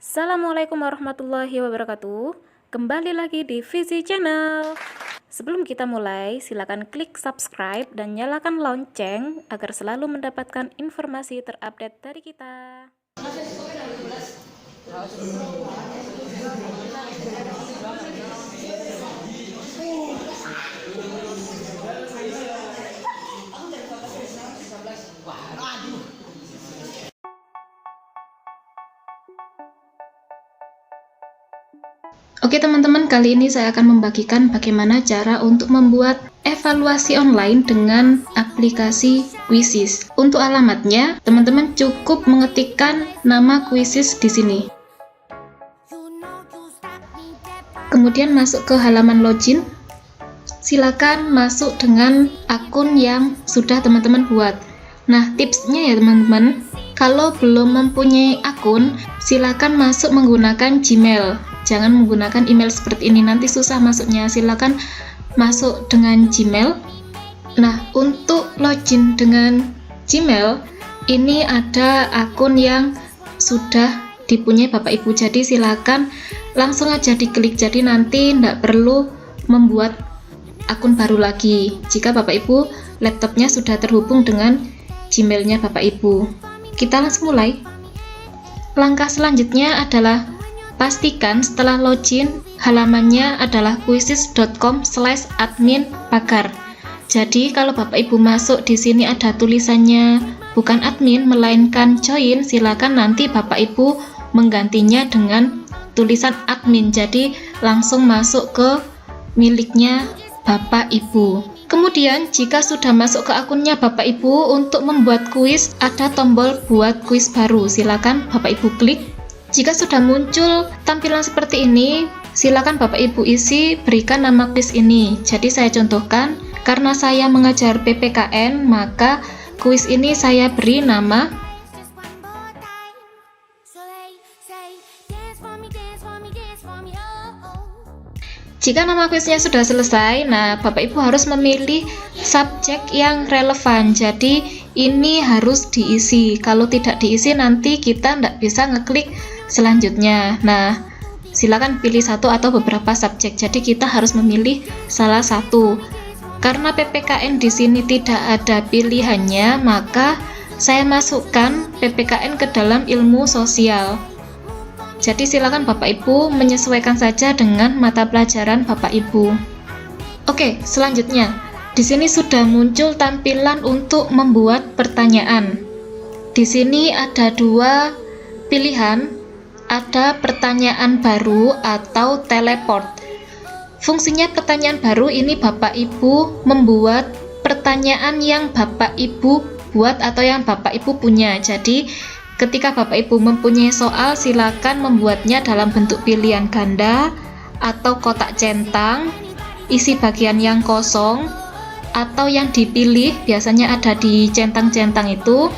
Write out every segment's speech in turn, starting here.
Assalamualaikum warahmatullahi wabarakatuh. Kembali lagi di Visi Channel. Sebelum kita mulai, silakan klik subscribe dan nyalakan lonceng agar selalu mendapatkan informasi terupdate dari kita. Oke teman-teman, kali ini saya akan membagikan bagaimana cara untuk membuat evaluasi online dengan aplikasi Quizizz. Untuk alamatnya, teman-teman cukup mengetikkan nama Quizizz di sini. Kemudian masuk ke halaman login. Silakan masuk dengan akun yang sudah teman-teman buat. Nah, tipsnya ya teman-teman, kalau belum mempunyai akun, silakan masuk menggunakan Gmail. Jangan menggunakan email seperti ini, nanti susah masuknya. Silakan masuk dengan Gmail. Nah, untuk login dengan Gmail, ini ada akun yang sudah dipunyai Bapak Ibu. Jadi silakan langsung aja diklik. Jadi nanti tidak perlu membuat akun baru lagi jika Bapak Ibu laptopnya sudah terhubung dengan Gmailnya Bapak Ibu. Kita langsung mulai. Langkah selanjutnya adalah pastikan setelah login halamannya adalah quizizz.com/admin-pagar. Jadi kalau Bapak Ibu masuk di sini ada tulisannya bukan admin melainkan join, silakan nanti Bapak Ibu menggantinya dengan tulisan admin. Jadi langsung masuk ke miliknya Bapak Ibu. Kemudian jika sudah masuk ke akunnya Bapak Ibu, untuk membuat kuis ada tombol buat kuis baru. Silakan Bapak Ibu klik. Jika sudah muncul tampilan seperti ini, silakan Bapak Ibu isi, berikan nama kuis ini. Jadi saya contohkan, karena saya mengajar PPKN, maka kuis ini saya beri nama Jika nama kuisnya sudah selesai, nah Bapak Ibu harus memilih subjek yang relevan. Jadi ini harus diisi. Kalau tidak diisi nanti kita tidak bisa ngeklik selanjutnya. Nah, silakan pilih satu atau beberapa subjek. Jadi kita harus memilih salah satu. Karena PPKN di sini tidak ada pilihannya, maka saya masukkan PPKN ke dalam ilmu sosial. Jadi silakan Bapak Ibu menyesuaikan saja dengan mata pelajaran Bapak Ibu. Oke, selanjutnya di sini sudah muncul tampilan untuk membuat pertanyaan. Di sini ada dua pilihan, ada pertanyaan baru atau teleport. Fungsinya pertanyaan baru ini Bapak Ibu membuat pertanyaan yang Bapak Ibu buat atau yang Bapak Ibu punya. Jadi ketika Bapak Ibu mempunyai soal, silakan membuatnya dalam bentuk pilihan ganda atau kotak centang, isi bagian yang kosong atau yang dipilih biasanya ada di centang-centang itu,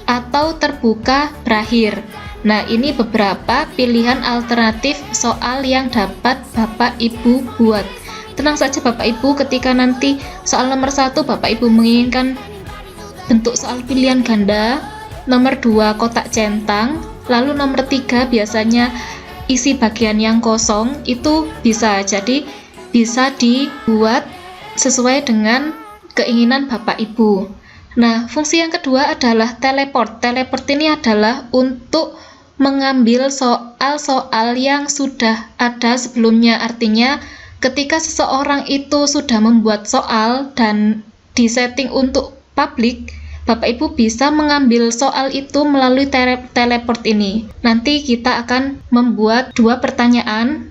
atau terbuka berakhir. Nah, ini beberapa pilihan alternatif soal yang dapat Bapak Ibu buat. Tenang saja Bapak Ibu, ketika nanti soal nomor 1 Bapak Ibu menginginkan bentuk soal pilihan ganda, nomor 2 kotak centang, lalu nomor 3 biasanya isi bagian yang kosong, itu bisa. Jadi bisa dibuat sesuai dengan keinginan Bapak Ibu. Nah, fungsi yang kedua adalah teleport. Teleport ini adalah untuk mengambil soal-soal yang sudah ada sebelumnya. Artinya ketika seseorang itu sudah membuat soal dan disetting untuk publik, Bapak Ibu bisa mengambil soal itu melalui teleport ini. Nanti kita akan membuat dua pertanyaan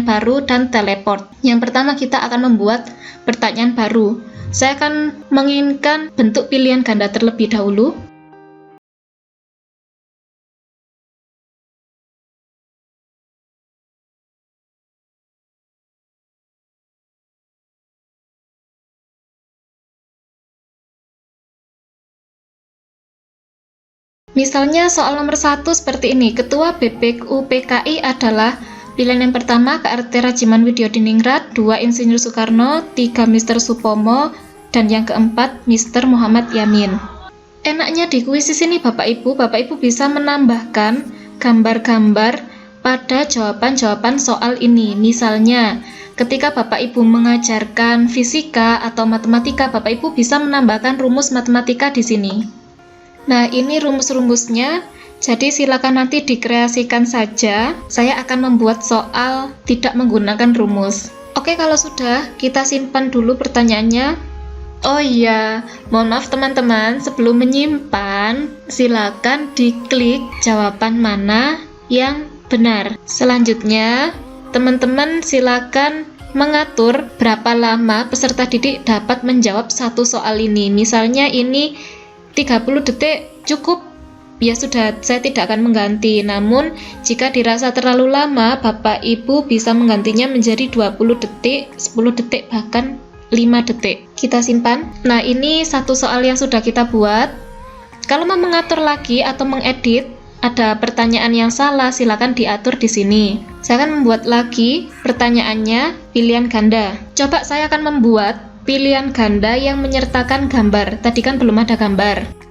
baru dan teleport. Yang pertama kita akan membuat pertanyaan baru. Saya akan menginginkan bentuk pilihan ganda terlebih dahulu. Misalnya soal nomor 1 seperti ini. Ketua BPUPKI adalah pilihan yang pertama KRT Rajiman Widyodiningrat, 2 Insinyur Soekarno, 3 Mr. Supomo, dan yang keempat Mr. Muhammad Yamin. Enaknya di Quizizz ini Bapak Ibu bisa menambahkan gambar-gambar pada jawaban-jawaban soal ini. Misalnya, ketika Bapak Ibu mengajarkan fisika atau matematika, Bapak Ibu bisa menambahkan rumus matematika di sini. Nah, ini rumus-rumusnya. Jadi silakan nanti dikreasikan saja. Saya akan membuat soal tidak menggunakan rumus. Oke, kalau sudah, kita simpan dulu pertanyaannya. Oh iya, mohon maaf teman-teman, sebelum menyimpan, silakan diklik jawaban mana yang benar. Selanjutnya, teman-teman silakan mengatur berapa lama peserta didik dapat menjawab satu soal ini. Misalnya ini 30 detik cukup, ya sudah, saya tidak akan mengganti. Namun, jika dirasa terlalu lama, Bapak Ibu bisa menggantinya menjadi 20 detik, 10 detik, bahkan 5 detik. Kita simpan. Nah, ini satu soal yang sudah kita buat. Kalau mau mengatur lagi atau mengedit, ada pertanyaan yang salah, silakan diatur di sini. Saya akan membuat lagi pertanyaannya pilihan ganda. Coba saya akan membuat pilihan ganda yang menyertakan gambar. Tadi kan belum ada gambar.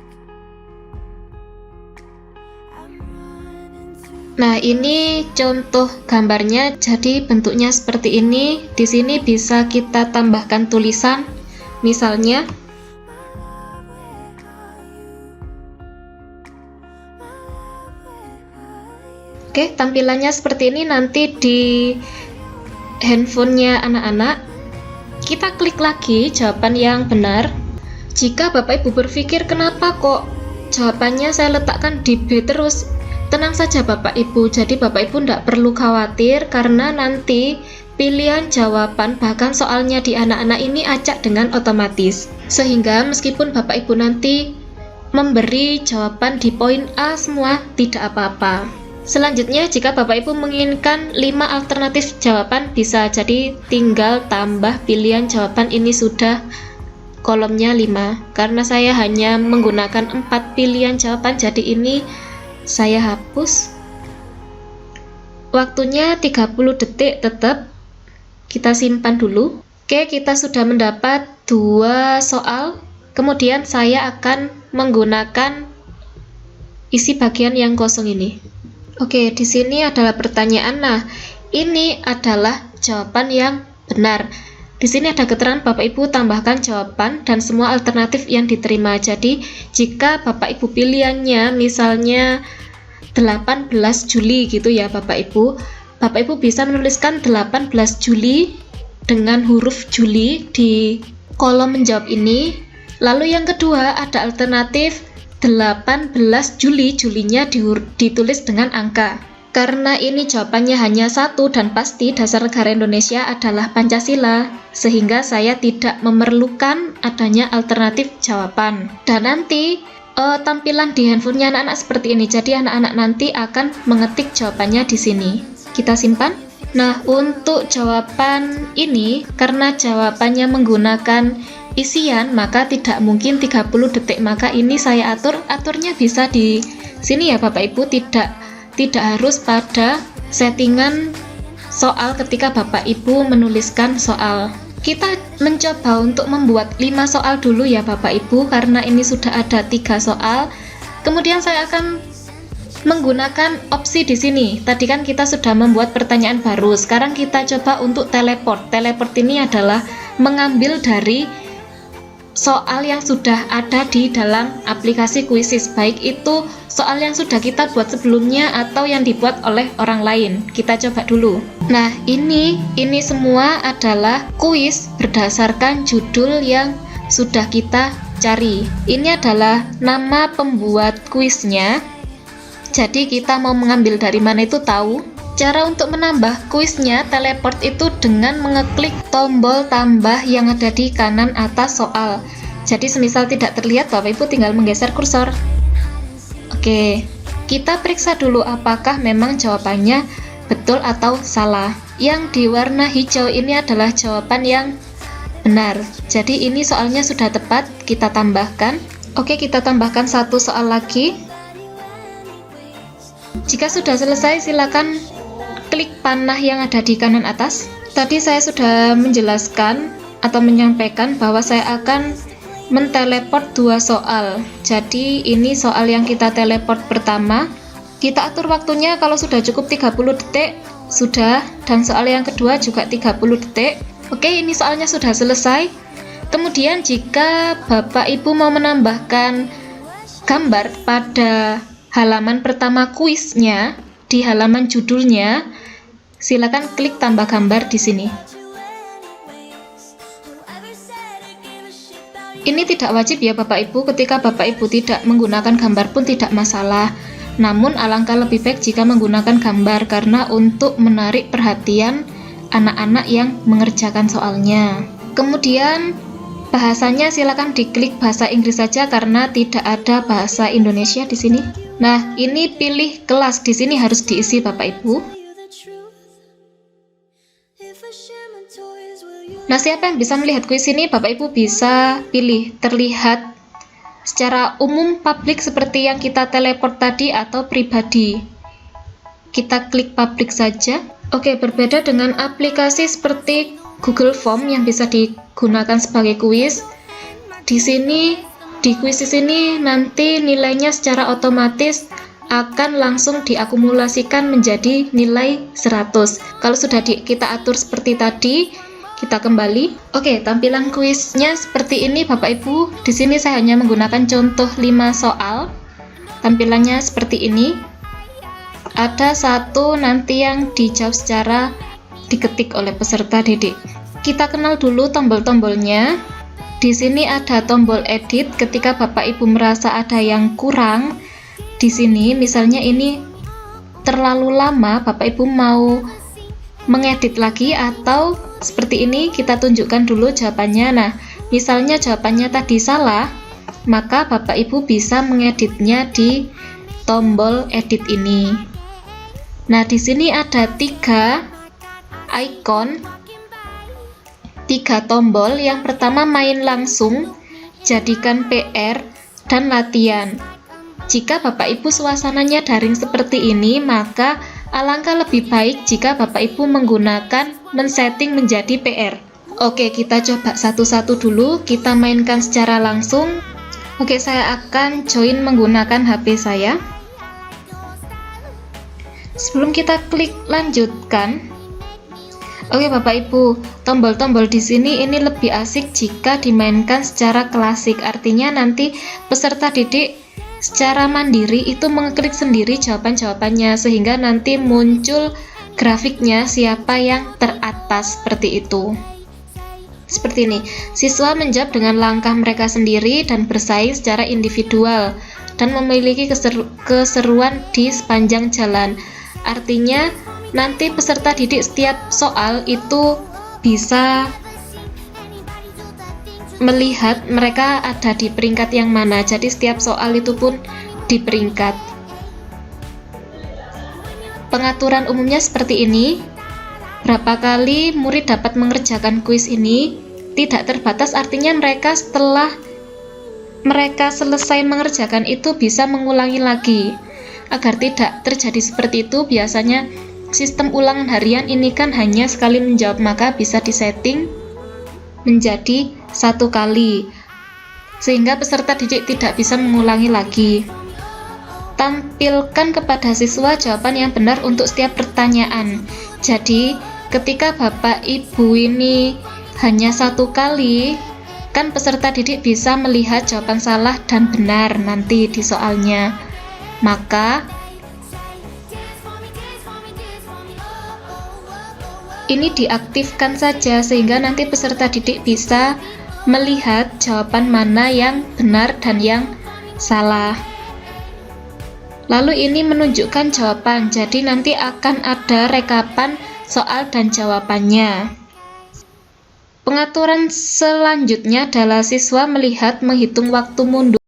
Nah, ini contoh gambarnya. Jadi bentuknya seperti ini. Di sini bisa kita tambahkan tulisan. Misalnya, oke, tampilannya seperti ini. Nanti di handphonenya anak-anak, kita klik lagi jawaban yang benar. Jika Bapak Ibu berpikir kenapa kok jawabannya saya letakkan di B terus, tenang saja Bapak Ibu. Jadi Bapak Ibu tidak perlu khawatir, karena nanti pilihan jawaban bahkan soalnya di anak-anak ini acak dengan otomatis. Sehingga meskipun Bapak Ibu nanti memberi jawaban di poin A semua, tidak apa-apa. Selanjutnya, jika Bapak Ibu menginginkan 5 alternatif jawaban, bisa. Jadi tinggal tambah pilihan jawaban, ini sudah kolomnya 5. Karena saya hanya menggunakan 4 pilihan jawaban, jadi ini saya hapus. Waktunya 30 detik tetap. Kita simpan dulu. Oke, kita sudah mendapat 2 soal. Kemudian saya akan menggunakan isi bagian yang kosong ini. Oke, di sini adalah pertanyaan. Nah, ini adalah jawaban yang benar. Di sini ada keterangan Bapak Ibu tambahkan jawaban dan semua alternatif yang diterima. Jadi, jika Bapak Ibu pilihannya misalnya 18 Juli gitu ya Bapak Ibu bisa menuliskan 18 Juli dengan huruf Juli di kolom menjawab ini. Lalu yang kedua ada alternatif 18 Juli, Julinya ditulis dengan angka. Karena ini jawabannya hanya satu dan pasti, dasar negara Indonesia adalah Pancasila, sehingga saya tidak memerlukan adanya alternatif jawaban. Dan nanti tampilan di handphonenya anak-anak seperti ini. Jadi anak-anak nanti akan mengetik jawabannya di sini. Kita simpan. Nah, untuk jawaban ini, karena jawabannya menggunakan isian, maka tidak mungkin 30 detik. Maka ini saya aturnya bisa di sini ya Bapak Ibu, tidak harus pada settingan soal ketika Bapak Ibu menuliskan soal. Kita mencoba untuk membuat 5 soal dulu ya Bapak Ibu, karena ini sudah ada 3 soal. Kemudian saya akan menggunakan opsi di sini. Tadi kan kita sudah membuat pertanyaan baru. Sekarang kita coba untuk teleport. Teleport ini adalah mengambil dari soal yang sudah ada di dalam aplikasi Quizizz, baik itu soal yang sudah kita buat sebelumnya atau yang dibuat oleh orang lain. Kita coba dulu. Nah, ini semua adalah kuis berdasarkan judul yang sudah kita cari. Ini adalah nama pembuat kuisnya. Jadi kita mau mengambil dari mana itu tahu. Cara untuk menambah kuisnya teleport itu dengan mengeklik tombol tambah yang ada di kanan atas soal. Jadi semisal tidak terlihat, Bapak Ibu tinggal menggeser kursor. Oke, kita periksa dulu apakah memang jawabannya betul atau salah. Yang di warna hijau ini adalah jawaban yang benar. Jadi ini soalnya sudah tepat, kita tambahkan. Oke, kita tambahkan satu soal lagi. Jika sudah selesai, silakan klik panah yang ada di kanan atas. Tadi saya sudah menjelaskan atau menyampaikan bahwa saya akan menteleport 2 soal. Jadi ini soal yang kita teleport pertama. Kita atur waktunya, kalau sudah cukup 30 detik, sudah. Dan soal yang kedua juga 30 detik. Oke, ini soalnya sudah selesai. Kemudian jika Bapak Ibu mau menambahkan gambar pada halaman pertama kuisnya, di halaman judulnya, silakan klik tambah gambar di sini. Ini tidak wajib ya Bapak Ibu, ketika Bapak Ibu tidak menggunakan gambar pun tidak masalah. Namun alangkah lebih baik jika menggunakan gambar karena untuk menarik perhatian anak-anak yang mengerjakan soalnya. Kemudian bahasanya silakan diklik bahasa Inggris saja karena tidak ada bahasa Indonesia di sini. Nah, ini pilih kelas, di sini harus diisi Bapak Ibu. Nah, siapa yang bisa melihat kuis ini? Bapak Ibu bisa pilih terlihat secara umum publik seperti yang kita teleport tadi atau pribadi. Kita klik publik saja. Oke, berbeda dengan aplikasi seperti Google Form yang bisa digunakan sebagai kuis. Di sini, di kuis di sini nanti nilainya secara otomatis akan langsung diakumulasikan menjadi nilai 100. Kalau sudah kita atur seperti tadi, kita kembali. Oke, tampilan kuisnya seperti ini Bapak Ibu. Di sini saya hanya menggunakan contoh 5 soal. Tampilannya seperti ini. Ada satu nanti yang dijawab secara diketik oleh peserta didik. Kita kenal dulu tombol-tombolnya. Di sini ada tombol edit ketika Bapak Ibu merasa ada yang kurang. Di sini misalnya ini terlalu lama, Bapak Ibu mau mengedit lagi atau seperti ini, kita tunjukkan dulu jawabannya. Nah, misalnya jawabannya tadi salah, maka Bapak Ibu bisa mengeditnya di tombol edit ini. Nah, di sini ada 3 icon, 3 tombol. Yang pertama main langsung, jadikan PR, dan latihan. Jika Bapak Ibu suasananya daring seperti ini, maka alangkah lebih baik jika Bapak Ibu menggunakan men-setting menjadi PR. Oke, kita coba satu-satu dulu, kita mainkan secara langsung. Oke, saya akan join menggunakan HP saya. Sebelum kita klik lanjutkan, oke Bapak Ibu, tombol-tombol di sini ini lebih asik jika dimainkan secara klasik. Artinya nanti peserta didik secara mandiri itu mengeklik sendiri jawaban-jawabannya, sehingga nanti muncul grafiknya siapa yang teratas seperti itu. Seperti ini, siswa menjawab dengan langkah mereka sendiri dan bersaing secara individual dan memiliki keseruan di sepanjang jalan. Artinya nanti peserta didik setiap soal itu bisa melihat mereka ada di peringkat yang mana, jadi setiap soal itu pun di peringkat. Pengaturan umumnya seperti ini. Berapa kali murid dapat mengerjakan kuis ini? Tidak terbatas, artinya mereka setelah mereka selesai mengerjakan itu bisa mengulangi lagi. Agar tidak terjadi seperti itu, biasanya sistem ulangan harian ini kan hanya sekali menjawab, maka bisa disetting menjadi 1 kali, sehingga peserta didik tidak bisa mengulangi lagi. Tampilkan kepada siswa jawaban yang benar untuk setiap pertanyaan. Jadi ketika Bapak Ibu ini hanya 1 kali, kan peserta didik bisa melihat jawaban salah dan benar nanti di soalnya. Maka ini diaktifkan saja sehingga nanti peserta didik bisa melihat jawaban mana yang benar dan yang salah. Lalu ini menunjukkan jawaban, jadi nanti akan ada rekapan soal dan jawabannya. Pengaturan selanjutnya adalah siswa melihat menghitung waktu mundur.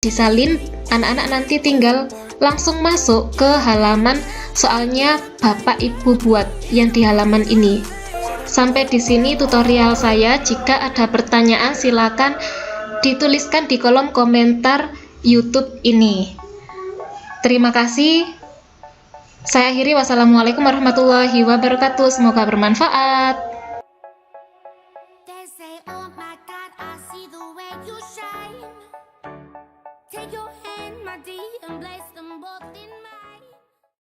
disalin, anak-anak nanti tinggal langsung masuk ke halaman soalnya Bapak Ibu buat yang di halaman ini. Sampai di sini tutorial saya. Jika ada pertanyaan silakan dituliskan di kolom komentar YouTube ini. Terima kasih. Saya akhiri, wassalamualaikum warahmatullahi wabarakatuh. Semoga bermanfaat.